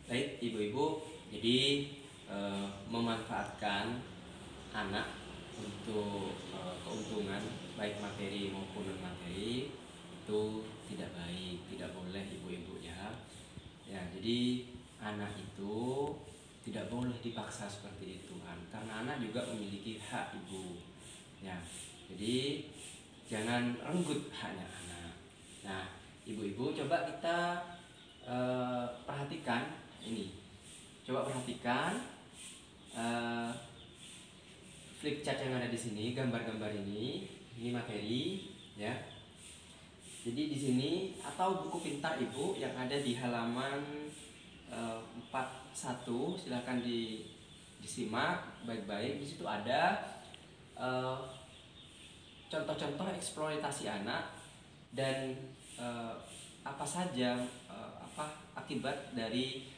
Baik ibu-ibu, jadi memanfaatkan anak untuk keuntungan baik materi maupun non materi itu tidak baik, tidak boleh ibu-ibu ya. Ya, jadi anak itu tidak boleh dipaksa seperti itu kan, karena anak juga memiliki hak ibu. Ya, jadi jangan renggut haknya anak. Nah, ibu-ibu coba kita perhatikan ini. Coba perhatikan flip chart yang ada di sini, gambar-gambar ini materi ya. Jadi di sini atau buku pintar ibu yang ada di halaman 41, silahkan disimak baik-baik. Di situ ada contoh-contoh eksploitasi anak dan apa saja akibat dari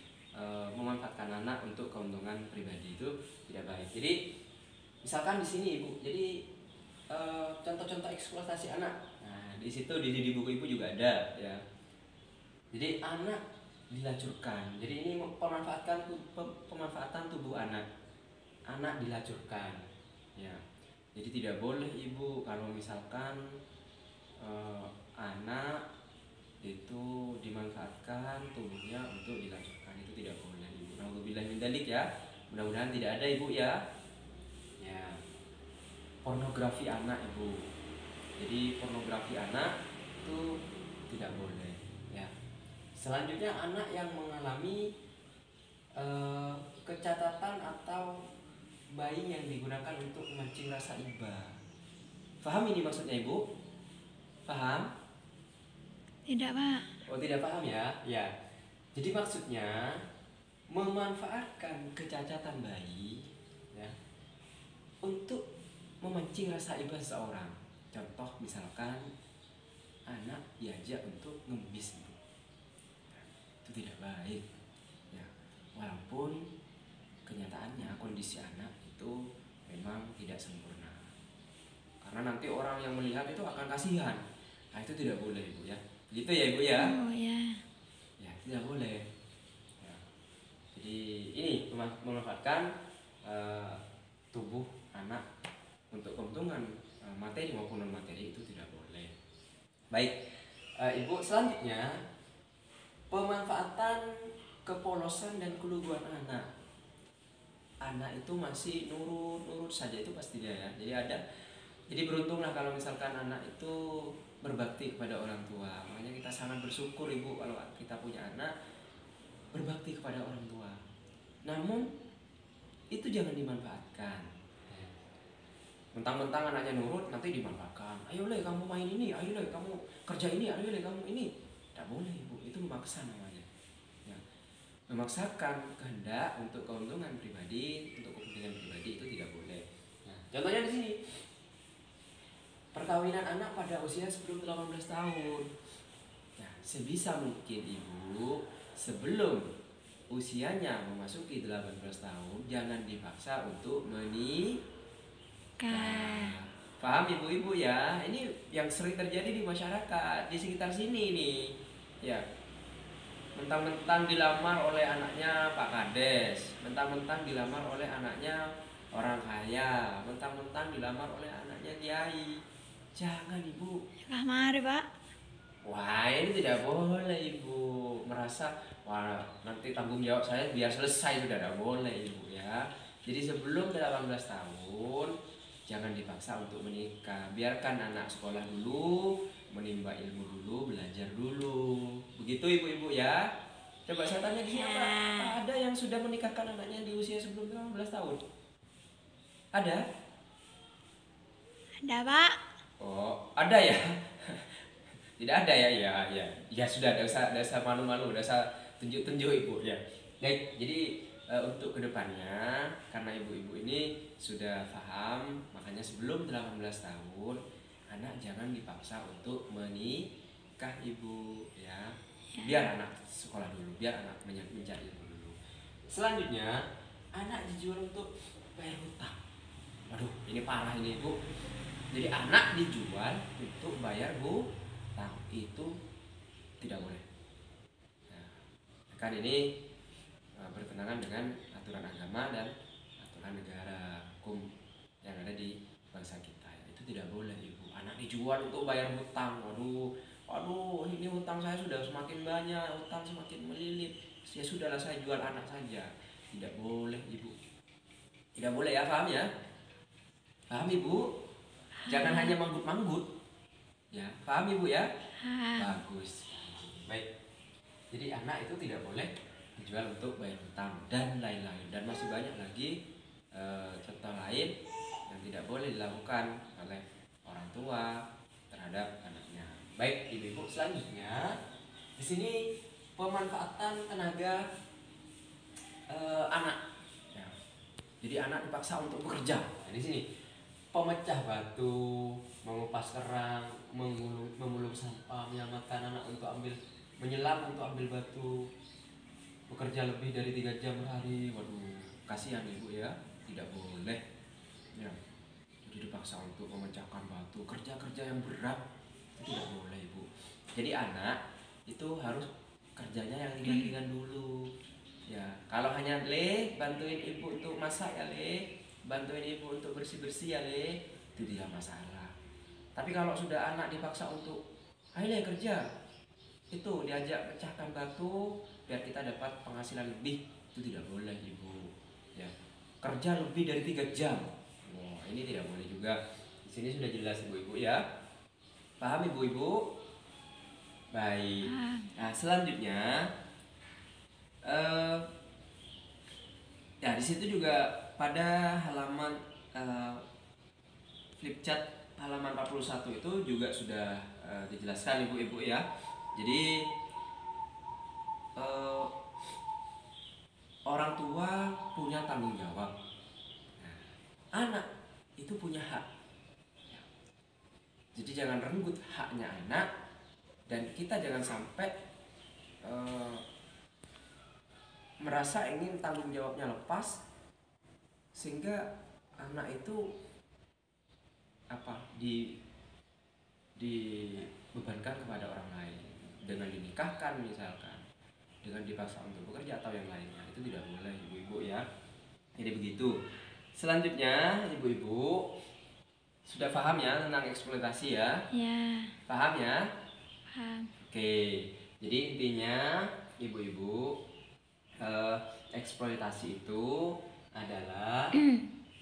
memanfaatkan anak untuk keuntungan pribadi itu tidak baik. Jadi misalkan di sini ibu, jadi contoh-contoh eksploitasi anak. Nah, di situ di buku ibu juga ada ya. Jadi anak dilacurkan. Jadi ini pemanfaatan tubuh anak. Anak dilacurkan. Ya. Jadi tidak boleh ibu kalau misalkan anak itu dimanfaatkan tubuhnya untuk dilacurkan, itu tidak boleh ibu. Nauzubillah min dzalik ya. Mudah-mudahan tidak ada ibu ya. Ya. Pornografi anak ibu. Jadi pornografi anak itu tidak boleh ya. Selanjutnya anak yang mengalami kecacatan atau bayi yang digunakan untuk memancing rasa iba. Paham ini maksudnya ibu? Paham? Tidak, Pak. Oh, tidak paham ya? Ya. Jadi maksudnya memanfaatkan kecacatan bayi ya untuk memancing rasa iba seseorang. Contoh misalkan anak diajak untuk ngemis ibu. Itu tidak baik ya. Walaupun kenyataannya kondisi anak itu memang tidak sempurna. Karena nanti orang yang melihat itu akan kasihan. Nah, itu tidak boleh ibu ya. Gitu ya ibu ya. Oh ya. Ya, tidak boleh. Ya. Jadi ini memanfaatkan tubuh anak untuk keuntungan materi maupun non materi itu tidak boleh. Baik, ibu, selanjutnya pemanfaatan kepolosan dan keluguan anak. Anak itu masih nurut saja itu pastinya ya. Jadi beruntunglah kalau misalkan anak itu berbakti kepada orang tua. Makanya kita sangat bersyukur ibu kalau kita punya anak berbakti kepada orang tua. Namun itu jangan dimanfaatkan. Mentang-mentang anaknya nurut nanti dimanfaatkan. Ayo le kamu main ini, ayo le kamu kerja ini, ayo le kamu ini. Tidak boleh ibu, itu memaksa namanya. Ya. Memaksakan kehendak untuk keuntungan pribadi, untuk kepentingan pribadi itu tidak boleh. Nah, contohnya di sini. Perkawinan anak pada usia sebelum 18 tahun. Nah, sebisa mungkin ibu sebelum usianya memasuki 18 tahun jangan dipaksa untuk menikah. Nah, paham ibu-ibu ya? Ini yang sering terjadi di masyarakat di sekitar sini nih. Ya. Mentang-mentang dilamar oleh anaknya Pak Kades, mentang-mentang dilamar oleh anaknya orang kaya, mentang-mentang dilamar oleh anaknya kiai. Jangan ibu. Lah mari, Pak. Wah, ini tidak boleh ibu. Merasa wah nanti tanggung jawab saya biar selesai, sudah tidak boleh ibu ya. Jadi sebelum 18 tahun jangan dipaksa untuk menikah. Biarkan anak sekolah dulu, menimba ilmu dulu, belajar dulu. Begitu ibu-ibu ya. Coba saya tanya di sini, apa ada yang sudah menikahkan anaknya di usia sebelum 18 tahun? Ada? Ada, Pak. Oh, ada ya? Tidak ada ya? Ya sudah, tidak usah malu-malu, tidak usah tunjuk-tunjuk ibu ya. Baik, jadi untuk kedepannya karena ibu-ibu ini sudah paham, makanya sebelum 18 tahun anak jangan dipaksa untuk menikah ibu ya. Biar anak sekolah dulu, biar anak mencari ilmu dulu. Selanjutnya anak dijual untuk bayar hutang. Waduh, ini parah ini ibu. Jadi anak dijual untuk bayar hutang, itu tidak boleh. Nah, kan ini bertentangan dengan aturan agama dan aturan negara hukum yang ada di bangsa kita. Itu tidak boleh ibu. Anak dijual untuk bayar hutang. Waduh, ini hutang saya sudah semakin banyak, hutang semakin melilit. Ya sudahlah, saya jual anak saja. Tidak boleh ibu. Tidak boleh ya, paham ya? Paham ibu? Jangan hanya manggut-manggut. Ya, paham ibu ya? Bagus. Baik. Jadi anak itu tidak boleh dijual untuk bayar hutang dan lain-lain. Dan masih banyak lagi contoh lain yang tidak boleh dilakukan oleh orang tua terhadap anaknya. Baik, ibu-ibu, selanjutnya di sini pemanfaatan tenaga anak. Ya. Jadi anak dipaksa untuk bekerja. Nah, di sini pemecah batu, mengupas kerang, memulung sampah, menyelamatkan anak untuk menyelam untuk ambil batu, bekerja lebih dari 3 jam per hari. Waduh, kasihan ibu ya, tidak boleh. Ya, jadi dipaksa untuk memecahkan batu, kerja-kerja yang berat itu tidak boleh ibu. Jadi anak itu harus kerjanya yang ringan-ringan dulu. Ya, kalau hanya bantuin ibu untuk masak ya bantuin ibu untuk bersih-bersih ya itu tidak masalah. Tapi kalau sudah anak dipaksa untuk ayo kerja, itu diajak pecahkan batu biar kita dapat penghasilan lebih, itu tidak boleh ibu. Ya, kerja lebih dari 3 jam. Wah, ini tidak boleh juga. Di sini sudah jelas ibu-ibu ya. Paham ibu-ibu? Baik. Nah, selanjutnya ya di situ juga pada halaman flip chart halaman 41 itu juga sudah dijelaskan ibu-ibu ya. Jadi orang tua punya tanggung jawab. Nah, anak itu punya hak. Jadi jangan renggut haknya anak, dan kita jangan sampai merasa ingin tanggung jawabnya lepas sehingga anak itu dibebankan kepada orang lain dengan dinikahkan misalkan, dengan dipaksa untuk bekerja atau yang lainnya. Itu tidak boleh ibu-ibu ya. Jadi begitu. Selanjutnya ibu-ibu sudah paham ya tentang eksploitasi ya? Ya. Paham ya? Paham. Oke. Jadi intinya ibu-ibu, eksploitasi itu adalah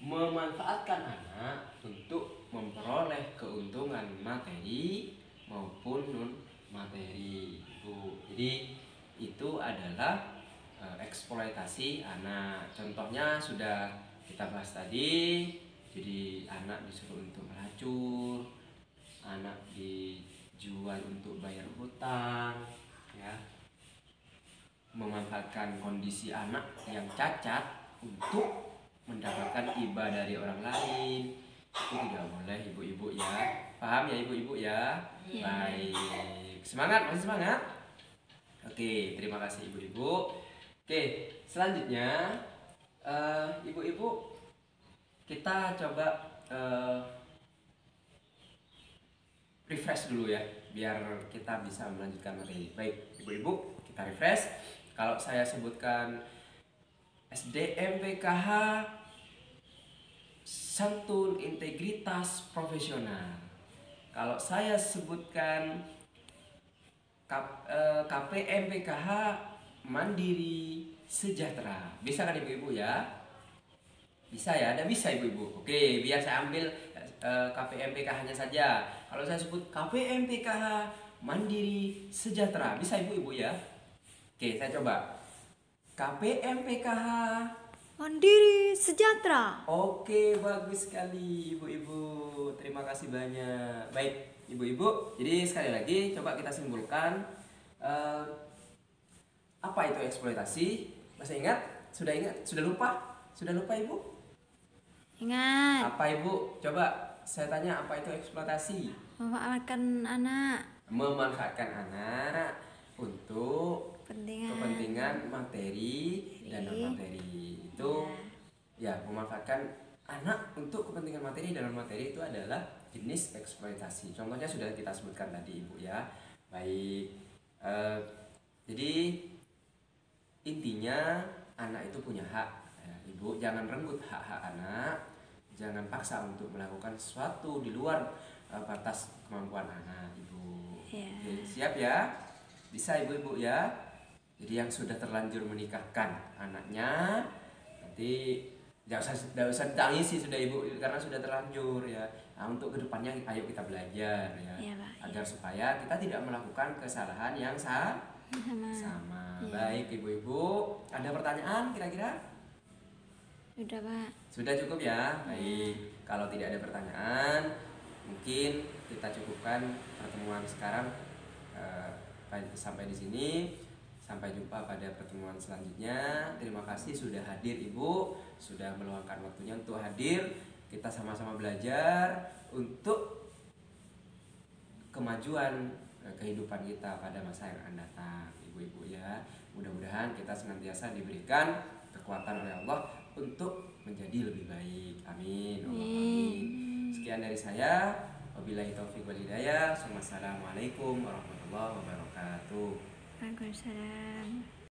memanfaatkan anak untuk memperoleh keuntungan materi maupun non materi, Bu. Jadi itu adalah eksploitasi anak. Contohnya sudah kita bahas tadi. Jadi anak disuruh untuk melacur, anak dijual untuk bayar hutang, ya. Memanfaatkan kondisi anak yang cacat untuk mendapatkan hibah dari orang lain, itu tidak boleh ibu-ibu ya. Paham ya ibu-ibu ya? Ya. Baik, semangat, masih semangat? Oke, terima kasih ibu-ibu. Oke, selanjutnya ibu-ibu kita coba refresh dulu ya, biar kita bisa melanjutkan materi. Baik ibu-ibu, kita refresh. Kalau saya sebutkan SDM PKH santun, integritas, profesional. Kalau saya sebutkan KPM PKH mandiri, sejahtera. Bisa kan ibu-ibu ya? Bisa ya? Ada bisa ibu-ibu? Oke, biar saya ambil KPM PKH-nya saja. Kalau saya sebut KPM PKH mandiri, sejahtera, bisa ibu-ibu ya? Oke, saya coba. KPM PKH Mandiri, sejahtera. Oke, bagus sekali ibu-ibu. Terima kasih banyak. Baik, ibu-ibu. Jadi sekali lagi coba kita simpulkan apa itu eksploitasi? Masih ingat? Sudah ingat? Sudah lupa? Sudah lupa ibu? Ingat. Apa ibu? Coba saya tanya, apa itu eksploitasi? Memanfaatkan anak. Memanfaatkan anak untuk kepentingan materi dan non materi. Itu ya, memanfaatkan anak untuk kepentingan materi dan non materi itu adalah jenis eksploitasi. Contohnya sudah kita sebutkan tadi ibu ya. Baik, jadi intinya anak itu punya hak. Ya, ibu jangan renggut hak-hak anak, jangan paksa untuk melakukan sesuatu di luar batas kemampuan anak ibu. Ya. Oke, siap ya? Bisa ibu-ibu ya? Jadi yang sudah terlanjur menikahkan anaknya nanti nggak usah tangisi sudah ibu karena sudah terlanjur ya. Nah, untuk kedepannya ayo kita belajar ya, Ya, Pak, agar supaya kita tidak melakukan kesalahan yang sama. Ya. Baik ibu-ibu, ada pertanyaan kira-kira? Sudah, Pak. Sudah cukup ya? Baik, kalau tidak ada pertanyaan mungkin kita cukupkan pertemuan sekarang sampai di sini. Sampai jumpa pada pertemuan selanjutnya. Terima kasih sudah hadir ibu, sudah meluangkan waktunya untuk hadir. Kita sama-sama belajar untuk kemajuan kehidupan kita pada masa yang akan datang, ibu-ibu ya. Mudah-mudahan kita senantiasa diberikan kekuatan oleh Allah untuk menjadi lebih baik. Amin. Amin. Sekian dari saya. Wabillahi taufiq wal hidayah. Wassalamualaikum warahmatullahi wabarakatuh. Waalaikumsalam.